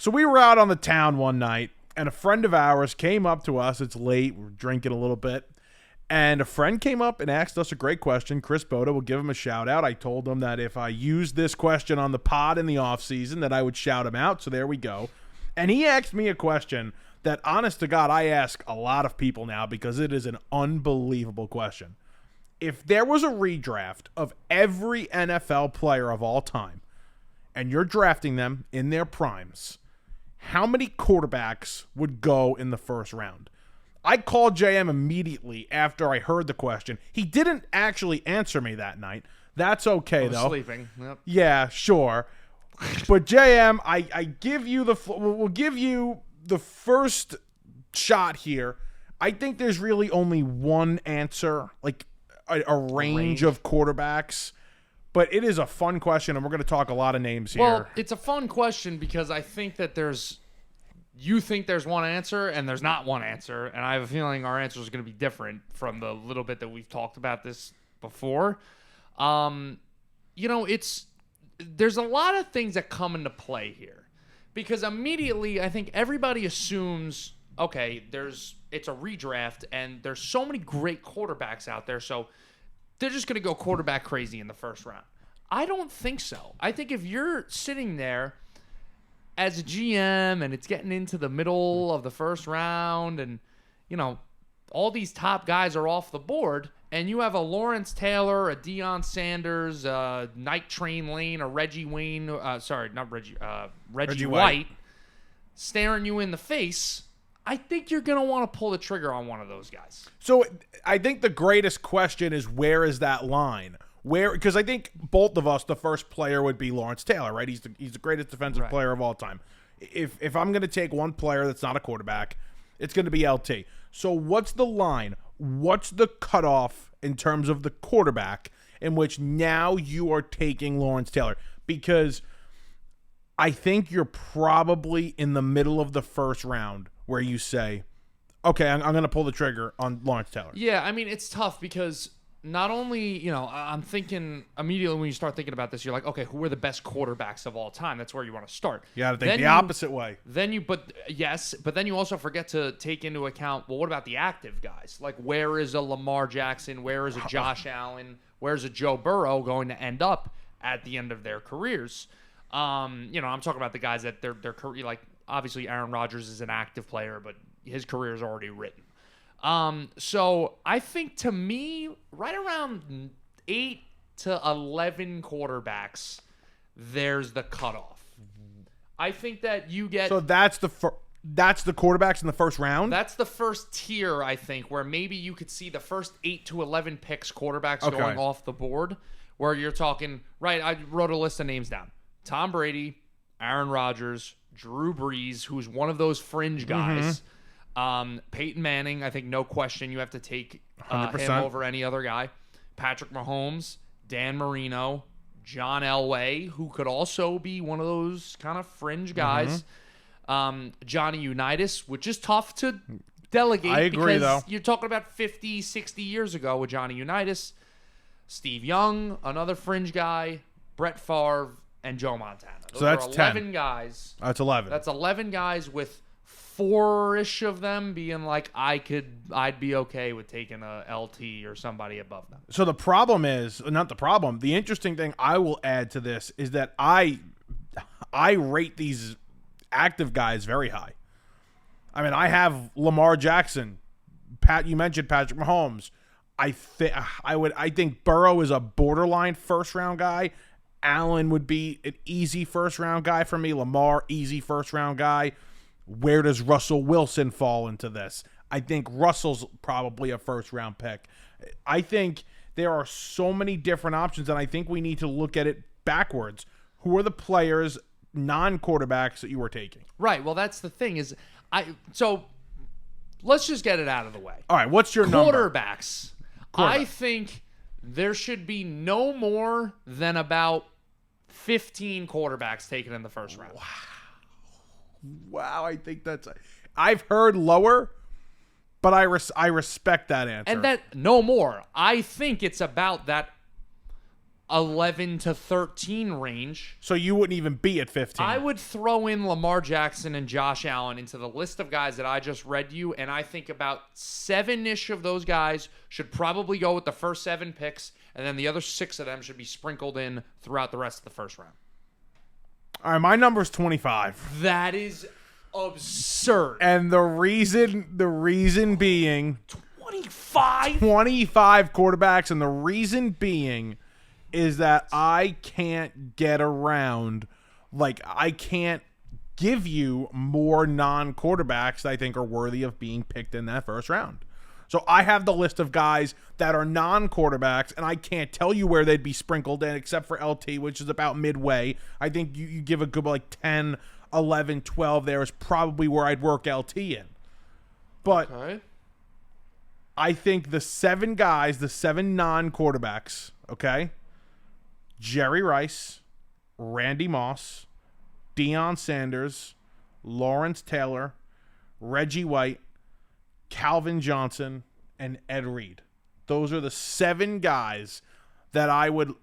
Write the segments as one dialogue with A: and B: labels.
A: So we were out on the town one night, and a friend of ours came up to us. It's late. We're drinking a little bit. And a friend came up and asked us a great question. Chris Boda, will give him a shout out. I told him that if I used this question on the pod in the off season, that I would shout him out. So there we go. And he asked me a question that, honest to God, I ask a lot of people now because it is an unbelievable question. If there was a redraft of every NFL player of all time, and you're drafting them in their primes, how many quarterbacks would go in the first round? I called JM immediately after I heard the question. He didn't actually answer me that night. That's okay, though.
B: Sleeping. Yep.
A: Yeah, sure. But JM, I give you we'll give you the first shot here. I think there's really only one answer, like a range of quarterbacks. But it is a fun question, and we're going to talk a lot of names here.
B: Well, it's a fun question because I think that you think there's one answer, and there's not one answer. And I have a feeling our answer is going to be different from the little bit that we've talked about this before. There's a lot of things that come into play here. Because immediately, I think everybody assumes, okay, it's a redraft, and there's so many great quarterbacks out there, so they're just going to go quarterback crazy in the first round. I don't think so. I think if you're sitting there as a GM and it's getting into the middle of the first round and, all these top guys are off the board and you have a Lawrence Taylor, a Deion Sanders, a Night Train Lane, a Reggie Wayne, Reggie White staring you in the face, I think you're going to want to pull the trigger on one of those guys.
A: So I think the greatest question is, where is that line? Because I think both of us, the first player would be Lawrence Taylor, right? He's the greatest defensive player of all time. If I'm going to take one player that's not a quarterback, it's going to be LT. So what's the line? What's the cutoff in terms of the quarterback in which now you are taking Lawrence Taylor? Because I think you're probably in the middle of the first round where you say, okay, I'm going to pull the trigger on Lawrence Taylor.
B: Yeah, I mean, it's tough because not only, I'm thinking immediately when you start thinking about this, you're like, okay, who are the best quarterbacks of all time? That's where you want to start.
A: You got to think the opposite way.
B: But then you also forget to take into account, well, what about the active guys? Like, where is a Lamar Jackson? Where is a Josh Allen? Where's a Joe Burrow going to end up at the end of their careers? I'm talking about the guys that their career, like, obviously Aaron Rodgers is an active player, but his career is already written. So I think, to me, right around 8 to 11 quarterbacks, there's the cutoff. I think that you get...
A: So that's the quarterbacks in the first round?
B: That's the first tier, I think, where maybe you could see the first 8 to 11 picks quarterbacks going off the board, where you're talking... Right, I wrote a list of names down. Tom Brady, Aaron Rodgers, Drew Brees, who's one of those fringe guys. Peyton Manning, I think no question you have to take him over any other guy. Patrick Mahomes, Dan Marino, John Elway, who could also be one of those kind of fringe guys. Johnny Unitas, which is tough to delegate.
A: I agree,
B: because
A: though.
B: You're talking about 50, 60 years ago with Johnny Unitas. Steve Young, another fringe guy. Brett Favre, and Joe Montana. Those
A: so that's
B: are 11
A: 10
B: guys.
A: That's 11.
B: That's 11 guys with 4-ish of them being like, I'd be okay with taking a LT or somebody above them.
A: So the problem is, not the problem, the interesting thing I will add to this is that I rate these active guys very high. I mean, I have Lamar Jackson. You mentioned Patrick Mahomes. I think Burrow is a borderline first round guy. Allen would be an easy first round guy for me. Lamar, easy first round guy. Where does Russell Wilson fall into this? I think Russell's probably a first round pick. I think there are so many different options, and I think we need to look at it backwards. Who are the players, non-quarterbacks, that you are taking?
B: Right. Well, that's the thing is, so let's just get it out of the way.
A: All right. What's your number?
B: Quarterbacks. I think there should be no more than about 15 quarterbacks taken in the first round.
A: Wow, I think that's... I've heard lower, but I respect that answer.
B: And that no more. I think it's about that 11 to 13 range.
A: So you wouldn't even be at 15.
B: I would throw in Lamar Jackson and Josh Allen into the list of guys that I just read you, and I think about 7-ish of those guys should probably go with the first 7 picks, and then the other 6 of them should be sprinkled in throughout the rest of the first round.
A: All right, my number's 25.
B: That is absurd.
A: And the reason being
B: 25?
A: 25 quarterbacks, and the reason being is that I can't get around, like, I can't give you more non-quarterbacks that I think are worthy of being picked in that first round. So I have the list of guys that are non-quarterbacks, and I can't tell you where they'd be sprinkled in except for LT, which is about midway. I think you give a good, like, 10, 11, 12 there is probably where I'd work LT in. But
B: Okay.
A: I think the 7 guys, the 7 non-quarterbacks, okay? Jerry Rice, Randy Moss, Deion Sanders, Lawrence Taylor, Reggie White, Calvin Johnson, and Ed Reed. Those are the 7 guys that I would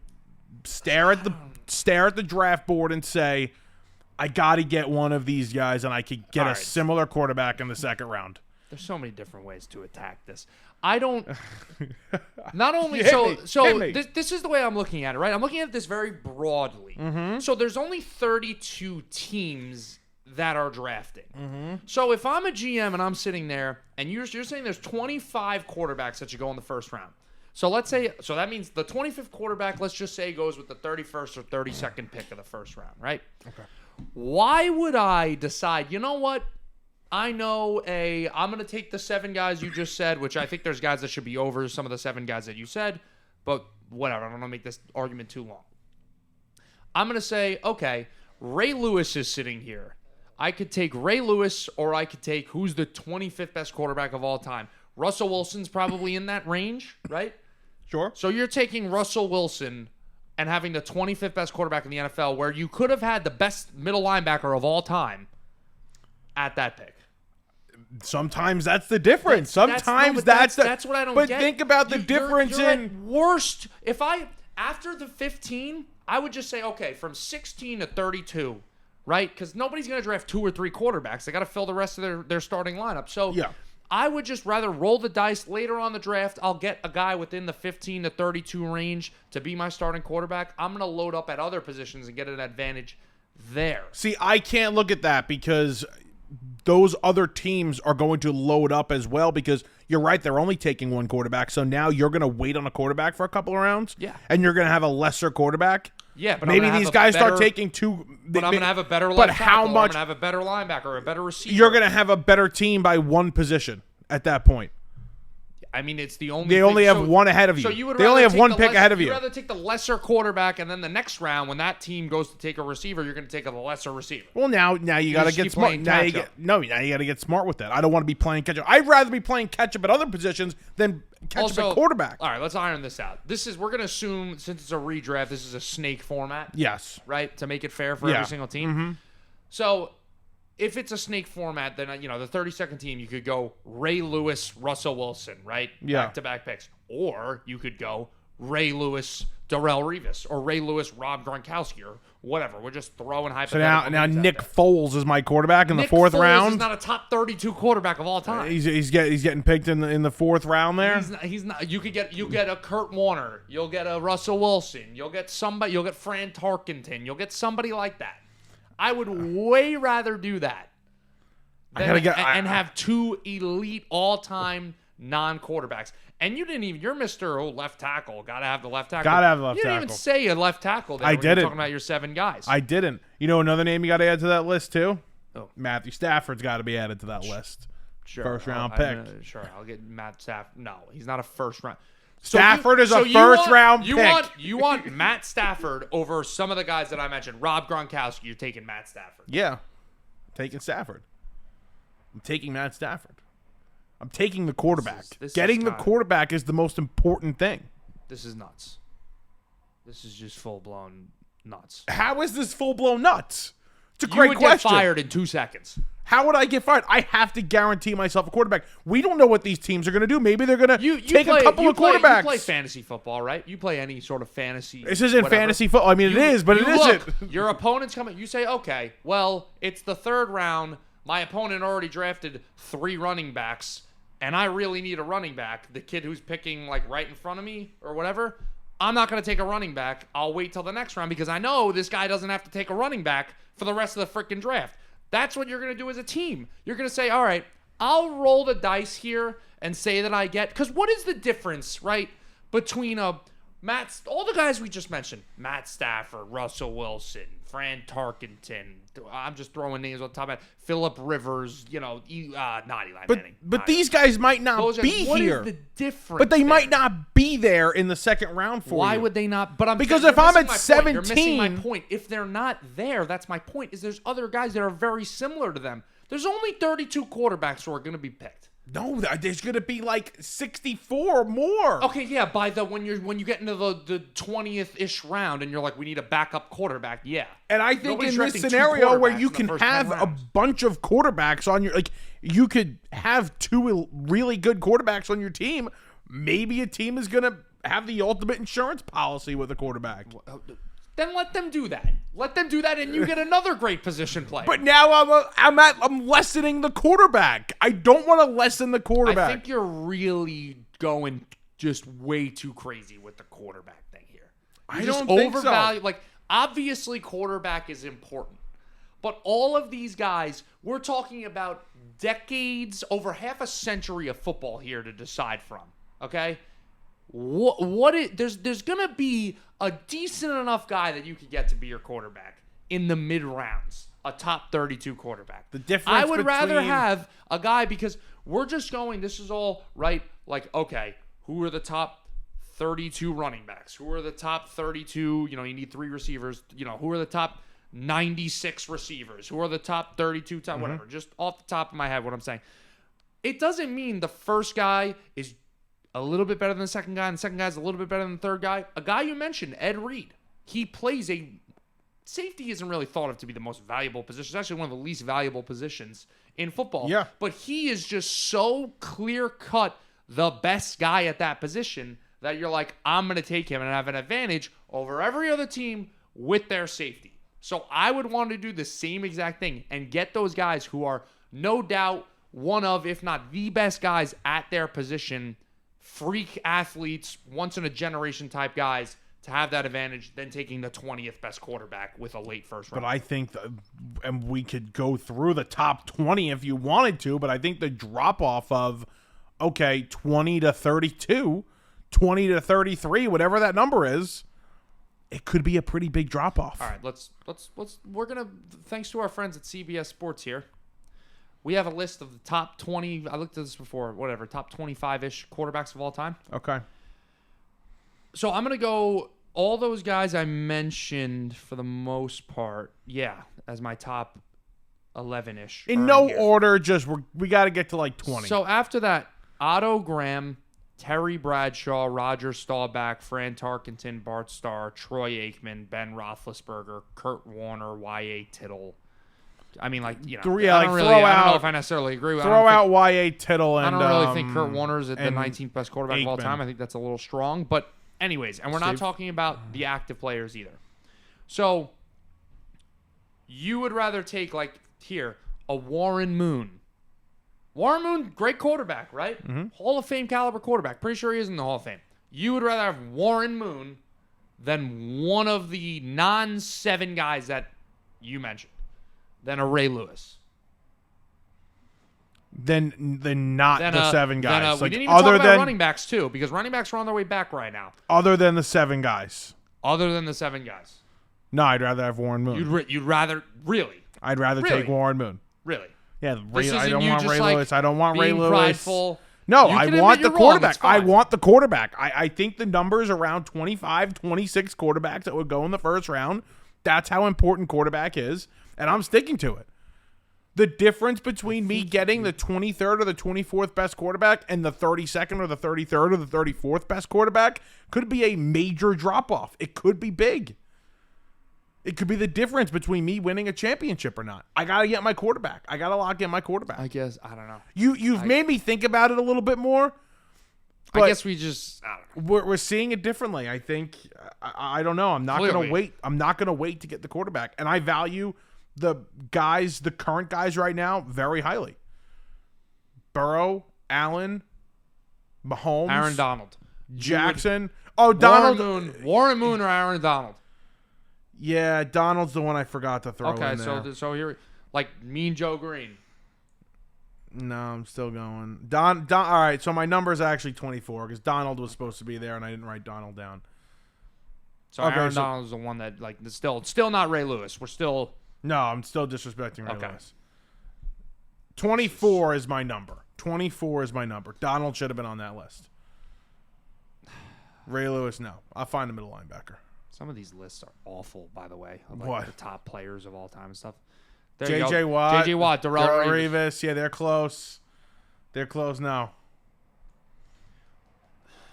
A: stare at the draft board and say, I got to get one of these guys, and I could get
B: All
A: a
B: right.
A: similar quarterback in the second round.
B: There's so many different ways to attack this. I don't. Not only
A: Hit me. Hit me.
B: this is the way I'm looking at it, right? I'm looking at this very broadly. So there's only 32 teams that are drafting. So if I'm a GM and I'm sitting there, and you're saying there's 25 quarterbacks that should go in the first round. So let's say, so that means the 25th quarterback, let's just say, goes with the 31st or 32nd pick of the first round, right?
A: Okay.
B: Why would I decide, you know what? I'm going to take the 7 guys you just said, which I think there's guys that should be over some of the 7 guys that you said, but whatever. I don't want to make this argument too long. I'm going to say, okay, Ray Lewis is sitting here. I could take Ray Lewis, or I could take who's the 25th best quarterback of all time. Russell Wilson's probably in that range, right?
A: Sure.
B: So you're taking Russell Wilson and having the 25th best quarterback in the NFL, where you could have had the best middle linebacker of all time at that pick.
A: Sometimes that's the difference.
B: That's
A: That's
B: what I don't
A: but
B: get.
A: But think about the
B: You're
A: difference
B: at
A: in
B: worst. If after the 15, I would just say, okay, from 16 to 32, right? Because nobody's going to draft 2 or 3 quarterbacks. They got to fill the rest of their starting lineup. So
A: Yeah.
B: I would just rather roll the dice later on the draft. I'll get a guy within the 15 to 32 range to be my starting quarterback. I'm going to load up at other positions and get an advantage there.
A: See, I can't look at that because those other teams are going to load up as well, because you're right, they're only taking 1 quarterback. So now you're going to wait on a quarterback for a couple of rounds.
B: Yeah.
A: And you're going to have a lesser quarterback.
B: Yeah, but
A: maybe these guys start taking 2.
B: But I'm going to have a better left
A: But
B: tackle,
A: how
B: or I'm
A: much?
B: going to have a better linebacker, a better receiver.
A: You're going to have a better team by 1 position at that point.
B: I mean, it's the only.
A: They only have 1 ahead of you.
B: So you would
A: they only
B: rather
A: have 1
B: take
A: pick ahead of you.
B: You'd rather take the lesser quarterback, and then the next round, when that team goes to take a receiver, you're going to take a lesser receiver.
A: Well, now you got to
B: just
A: get
B: keep
A: smart.
B: playing
A: Now you
B: catch-up.
A: now you got to get smart with that. I don't want to be playing catch up. I'd rather be playing catch up at other positions than catch up at quarterback.
B: All right, let's iron this out. We're going to assume, since it's a redraft, this is a snake format,
A: Yes.
B: right? To make it fair for
A: Yeah.
B: every single team. So if it's a snake format, then, the 32nd team, you could go Ray Lewis, Russell Wilson, right?
A: Yeah.
B: Back-to-back picks. Or you could go Ray Lewis, Darrelle Revis, or Ray Lewis, Rob Gronkowski, or whatever. We're just throwing
A: So
B: hypothetical
A: now
B: names out
A: Nick
B: there.
A: Foles is my quarterback in the
B: Nick
A: 4th
B: Foles
A: round.
B: is not a top 32 quarterback of all time.
A: He's getting picked in the 4th round there.
B: He's not. You get a Kurt Warner. You'll get a Russell Wilson. You'll get somebody. You'll get Fran Tarkenton. You'll get somebody like that. I would way rather do that and have 2 elite all-time non-quarterbacks. And you didn't even. You're Mr. Left tackle. Got to have the left tackle.
A: Gotta have the left
B: You didn't
A: tackle.
B: even say a left tackle. There
A: I
B: when you were
A: didn't.
B: talking about your 7 guys.
A: I didn't. You know another name you got to add to that list too?
B: Oh.
A: Matthew Stafford's got to be added to that list.
B: Sure.
A: First round
B: I'm
A: pick.
B: sure. I'll get Matt Stafford. No, he's not a first round.
A: Stafford is a
B: you
A: first-round
B: you
A: pick.
B: You want Matt Stafford over some of the guys that I mentioned. Rob Gronkowski, you're taking Matt Stafford.
A: Yeah. I'm taking Stafford. I'm taking Matt Stafford. I'm taking the quarterback.
B: This is
A: Getting the
B: not-
A: quarterback is the most important thing.
B: This is nuts. This is just full-blown nuts.
A: How is this full-blown nuts? It's a
B: You
A: great
B: would
A: question.
B: get fired in 2 seconds.
A: How would I get fired? I have to guarantee myself a quarterback. We don't know what these teams are going to do. Maybe they're going to take a couple of quarterbacks.
B: You play fantasy football, right? You play any sort of fantasy.
A: This isn't fantasy football. I mean, it is, but it isn't.
B: Your opponent's coming. You say, okay, well, it's the third round. My opponent already drafted 3 running backs, and I really need a running back. The kid who's picking like right in front of me or whatever. I'm not going to take a running back. I'll wait till the next round because I know this guy doesn't have to take a running back for the rest of the freaking draft. That's what you're going to do as a team. You're going to say, all right, I'll roll the dice here and say that I get, because what is the difference, right, between all the guys we just mentioned, Matt Stafford, Russell Wilson, Fran Tarkenton, I'm just throwing names on top of it, Phillip Rivers, not Eli Manning.
A: But these guys might not be
B: what
A: here.
B: What is the difference?
A: But they might not be there in the second round for you.
B: Why would they not? But
A: because if I'm at 17,
B: you're missing my point. If they're not there, that's my point. Is there's other guys that are very similar to them. There's only 32 quarterbacks who are going to be picked.
A: No, there's going to be like 64 or more.
B: Okay, yeah. When you get into the 20th-ish round and you're like, we need a backup quarterback. Yeah.
A: And I think in this scenario where you can have a bunch of quarterbacks on your, like, you could have 2 really good quarterbacks on your team. Maybe a team is going to have the ultimate insurance policy with a quarterback.
B: Then let them do that. Let them do that, and you get another great position player.
A: But now I'm lessening the quarterback. I don't want to lessen the quarterback.
B: I think you're really going just way too crazy with the quarterback thing here.
A: I don't think so.
B: Like, obviously, quarterback is important. But all of these guys, we're talking about decades, over half a century of football here to decide from. Okay? There's gonna be a decent enough guy that you could get to be your quarterback in the mid rounds, a top 32 quarterback.
A: The difference
B: I would rather have a guy, because we're just going, this is all right, like, okay, who are the top 32 running backs? Who are the top 32, you need 3 receivers, who are the top 96 receivers? Who are the top 32 whatever, just off the top of my head what I'm saying. It doesn't mean the first guy is a little bit better than the second guy, and the second guy's a little bit better than the third guy. A guy you mentioned, Ed Reed, he plays safety isn't really thought of to be the most valuable position. It's actually one of the least valuable positions in football.
A: Yeah.
B: But he is just so clear-cut the best guy at that position that you're like, I'm going to take him and have an advantage over every other team with their safety. So I would want to do the same exact thing and get those guys who are no doubt one of, if not the best guys at their position, freak athletes, once-in-a-generation type guys, to have that advantage than taking the 20th best quarterback with a late first round.
A: But I think, and we could go through the top 20 if you wanted to, but I think the drop-off of, 20 to 32, 20 to 33, whatever that number is, it could be a pretty big drop-off.
B: All right, we're going to, thanks to our friends at CBS Sports here, we have a list of the top 20, I looked at this before, top 25-ish quarterbacks of all time.
A: Okay.
B: So I'm going to go all those guys I mentioned for the most part, as my top 11-ish.
A: In no order, just we got to get to like 20.
B: So after that, Otto Graham, Terry Bradshaw, Roger Staubach, Fran Tarkenton, Bart Starr, Troy Aikman, Ben Roethlisberger, Kurt Warner, Y.A. Tittle. I mean, I don't know if I necessarily agree with.
A: Throw out Y.A. Tittle, and
B: I don't really think Kurt Warner's the 19th best quarterback Aikman of all time. I think that's a little strong, but anyways, and we're not talking about the active players either. So you would rather take, like, here, a Warren Moon. Warren Moon, great quarterback, right?
A: Mm-hmm.
B: Hall of Fame caliber quarterback. Pretty sure he is in the Hall of Fame. You would rather have Warren Moon than one of the non-7 guys that you mentioned, than a Ray Lewis.
A: Then not the 7 guys.
B: We didn't even talk about running backs, too, because running backs are on their way back right now.
A: Other than the 7 guys.
B: Other than the 7 guys.
A: No, I'd rather have Warren Moon.
B: You'd rather, really?
A: I'd rather take Warren Moon.
B: Really?
A: Yeah, I don't want Ray Lewis. I don't want Ray Lewis.
B: Prideful.
A: No, I want the quarterback. I want the quarterback. I think the numbers around 25, 26 quarterbacks that would go in the first round, that's how important quarterback is, and I'm sticking to it. The difference between me getting the 23rd or the 24th best quarterback and the 32nd or the 33rd or the 34th best quarterback could be a major drop-off. It could be big. It could be the difference between me winning a championship or not. I got to get my quarterback. I got to lock in my quarterback.
B: I guess I don't know.
A: You've made me think about it a little bit more.
B: I guess we just I don't know.
A: We're seeing it differently. I think I don't know. I'm not going to wait. I'm not going to wait to get the quarterback. And I value the current guys right now very highly. Burrow, Allen, Mahomes,
B: Aaron Donald,
A: Jackson. Donald.
B: Warren Moon or Aaron Donald.
A: Yeah, Donald's the one I forgot to throw in there.
B: Okay, so here, like Mean Joe Green.
A: No, I'm still going. All right, so my number is actually 24 because Donald was supposed to be there, and I didn't write Donald down.
B: So Aaron Donald is the one that like still not Ray Lewis. We're still.
A: No, I'm still disrespecting Ray Lewis. 24 is my number. 24 is my number. Donald should have been on that list. Ray Lewis, no. I'll find a middle linebacker.
B: Some of these lists are awful, by the way. Of,
A: what?
B: The top players of all time and stuff.
A: J.J. Watt.
B: J.J. Watt, Darrell
A: Revis. Yeah, they're close. They're close now.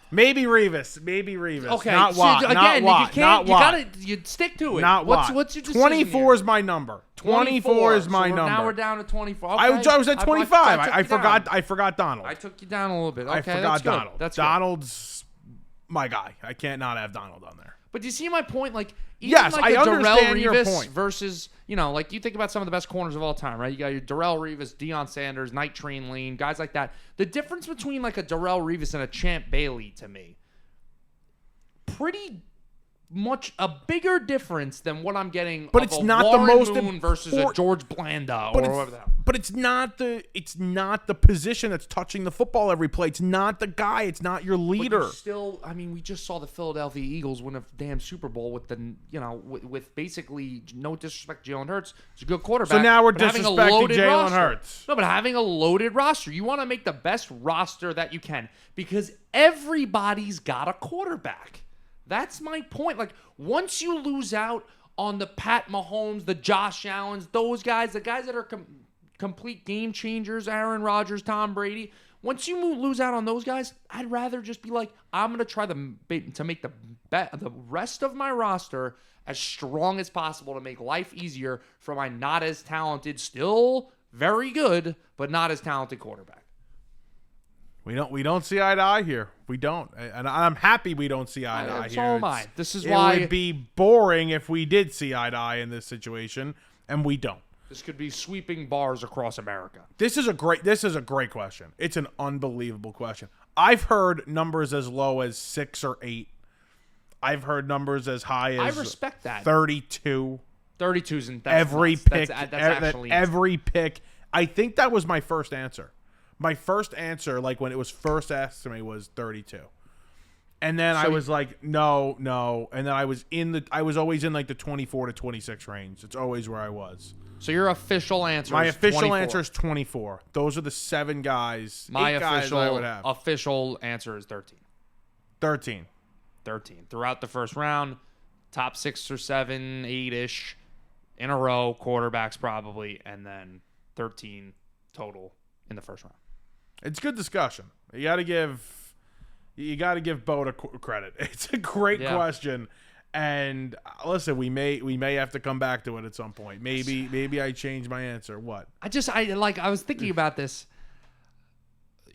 A: Maybe Revis.
B: Okay.
A: Not Watt.
B: Again,
A: not Watt.
B: you
A: not Watt.
B: you stick to it.
A: Not Watt.
B: What's your decision
A: 24
B: here?
A: is my number. 24 is my number.
B: Now we're down to 24. Okay.
A: I was at 25. I forgot.
B: I
A: I forgot Donald.
B: I took you down a little bit. Okay,
A: I forgot
B: that's good.
A: Donald.
B: That's good.
A: Donald's my guy. I can't not have Donald on there.
B: But do you see my point? Like, even
A: yes,
B: like
A: I
B: a
A: understand
B: Darrell
A: your
B: Revis
A: point.
B: versus, like you think about some of the best corners of all time, right? You got your Darrell Revis, Deion Sanders, Night Train Lane, guys like that. The difference between like a Darrell Revis and a Champ Bailey to me, pretty much a bigger difference than what I'm getting.
A: But
B: of
A: it's
B: a
A: not
B: Warren
A: the most
B: Moon versus a George Blanda or whatever the hell.
A: But it's not the position that's touching the football every play. It's not the guy. It's not your leader.
B: But still, I mean, we just saw the Philadelphia Eagles win a damn Super Bowl with the, with basically no disrespect to Jalen Hurts. It's a good quarterback.
A: So now we're
B: but having a
A: disrespecting
B: loaded
A: Jalen
B: roster.
A: Hurts.
B: No, but having a loaded roster, you want to make the best roster that you can because everybody's got a quarterback. That's my point. Like, once you lose out on the Pat Mahomes, the Josh Allens, those guys, the guys that are complete game changers, Aaron Rodgers, Tom Brady, once you lose out on those guys, I'd rather just be like, I'm going to try to make the rest of my roster as strong as possible to make life easier for my not as talented, still very good, but not as talented quarterback.
A: We don't see eye to eye here. We don't, and I'm happy we don't see eye to eye here.
B: So am I. This is why
A: it would be boring if we did see eye to eye in this situation, and we don't.
B: This could be sweeping bars across America.
A: This is a great question. It's an unbelievable question. I've heard numbers as low as 6 or 8. I've heard numbers as high as
B: I respect that.
A: 32.
B: 32's and
A: Every
B: nuts.
A: pick.
B: That's actually
A: every pick. I think that was my first answer. My first answer, like when it was first asked to me, was 32. And then I was like, no. And then I was always in like the 24 to 26 range. It's always where I was.
B: So your official answer
A: My
B: is
A: official
B: 24.
A: answer is 24. Those are the 7 guys.
B: My
A: 8 guys I would have.
B: official answer is 13.
A: 13.
B: 13. Throughout the first round, top 6 or 7, 8-ish in a row, quarterbacks probably, and then 13 total in the first round.
A: It's good discussion. You got to give Bo credit. It's a great question, and listen, we may have to come back to it at some point. Maybe I change my answer. What?
B: I was thinking about this.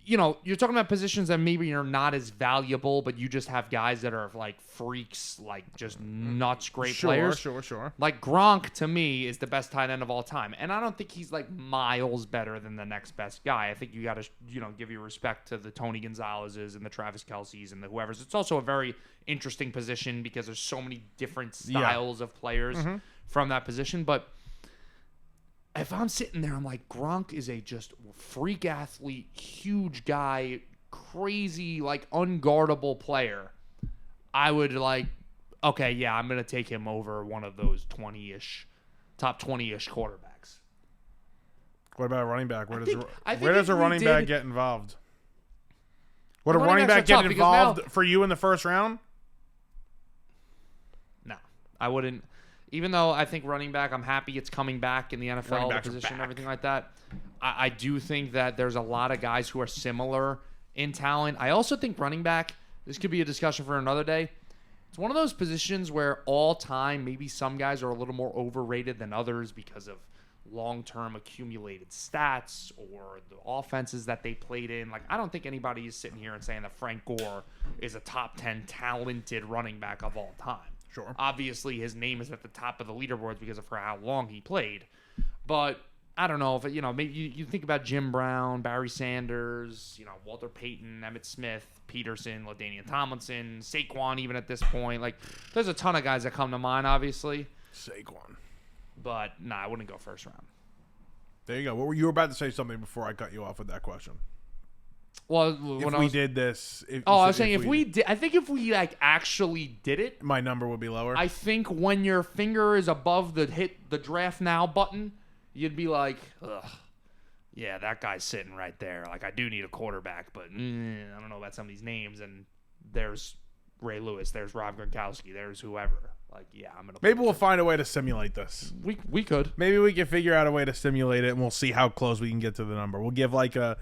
B: You're talking about positions that maybe you're not as valuable, but you just have guys that are like freaks, like just nuts, great players.
A: Sure.
B: Like Gronk, to me, is the best tight end of all time. And I don't think he's like miles better than the next best guy. I think you got to, give your respect to the Tony Gonzalez's and the Travis Kelce's and the whoever's. It's also a very interesting position because there's so many different styles of players from that position. But if I'm sitting there, I'm like, Gronk is a just freak athlete, huge guy, crazy, like unguardable player. I would like, okay, yeah, I'm going to take him over one of those top 20-ish quarterbacks.
A: What about a running back? Where
B: I think
A: does a running back get involved? Would a running back get involved for you in the first round?
B: No, I wouldn't. Even though I think running back, I'm happy it's coming back in the NFL, the position, everything like that. I do think that there's a lot of guys who are similar in talent. I also think running back, this could be a discussion for another day. It's one of those positions where all time, maybe some guys are a little more overrated than others because of long-term accumulated stats or the offenses that they played in. Like, I don't think anybody is sitting here and saying that Frank Gore is a top 10 talented running back of all time.
A: Sure.
B: Obviously, his name is at the top of the leaderboards because of for how long he played. But I don't know if, maybe you think about Jim Brown, Barry Sanders, Walter Payton, Emmitt Smith, Peterson, LaDainian Tomlinson, Saquon even at this point. Like, there's a ton of guys that come to mind, obviously.
A: Saquon.
B: But, I wouldn't go first round.
A: There you go. You were about to say something before I cut you off with that question.
B: Well,
A: if we did this...
B: I was saying if we did... I think if we, actually did it...
A: My number would be lower?
B: I think when your finger is above the hit the draft now button, you'd be like, ugh, yeah, that guy's sitting right there. Like, I do need a quarterback, but I don't know about some of these names. And there's Ray Lewis. There's Rob Gronkowski. There's whoever. Like, yeah, I'm going to...
A: Maybe we'll find a way to simulate this.
B: We could.
A: Maybe we can figure out a way to simulate it, and we'll see how close we can get to the number. We'll give, like a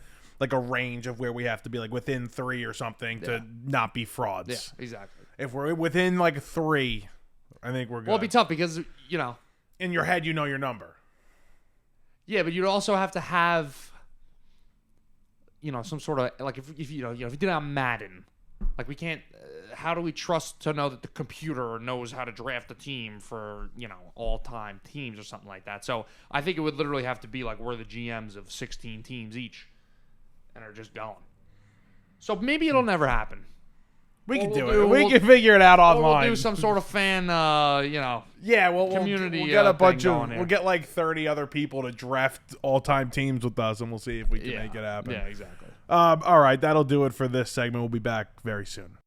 A: range of where we have to be, like, within 3 or something to not be frauds.
B: Yeah, exactly.
A: If we're within, 3, I think we're good.
B: Well, it'd be tough because,
A: in your head, you know your number.
B: Yeah, but you'd also have to have, some sort of, like, if you did it on Madden, like, we can't, how do we trust to know that the computer knows how to draft a team for, all-time teams or something like that? So I think it would literally have to be like we're the GMs of 16 teams each and are just going. So maybe it'll never happen.
A: We can do it. We can figure it out online.
B: We'll do some sort of fan,
A: Yeah,
B: community.
A: We'll get a bunch
B: of.
A: We'll get 30 other people to draft all-time teams with us, and we'll see if we can make it happen.
B: Yeah, exactly.
A: All right, that'll do it for this segment. We'll be back very soon.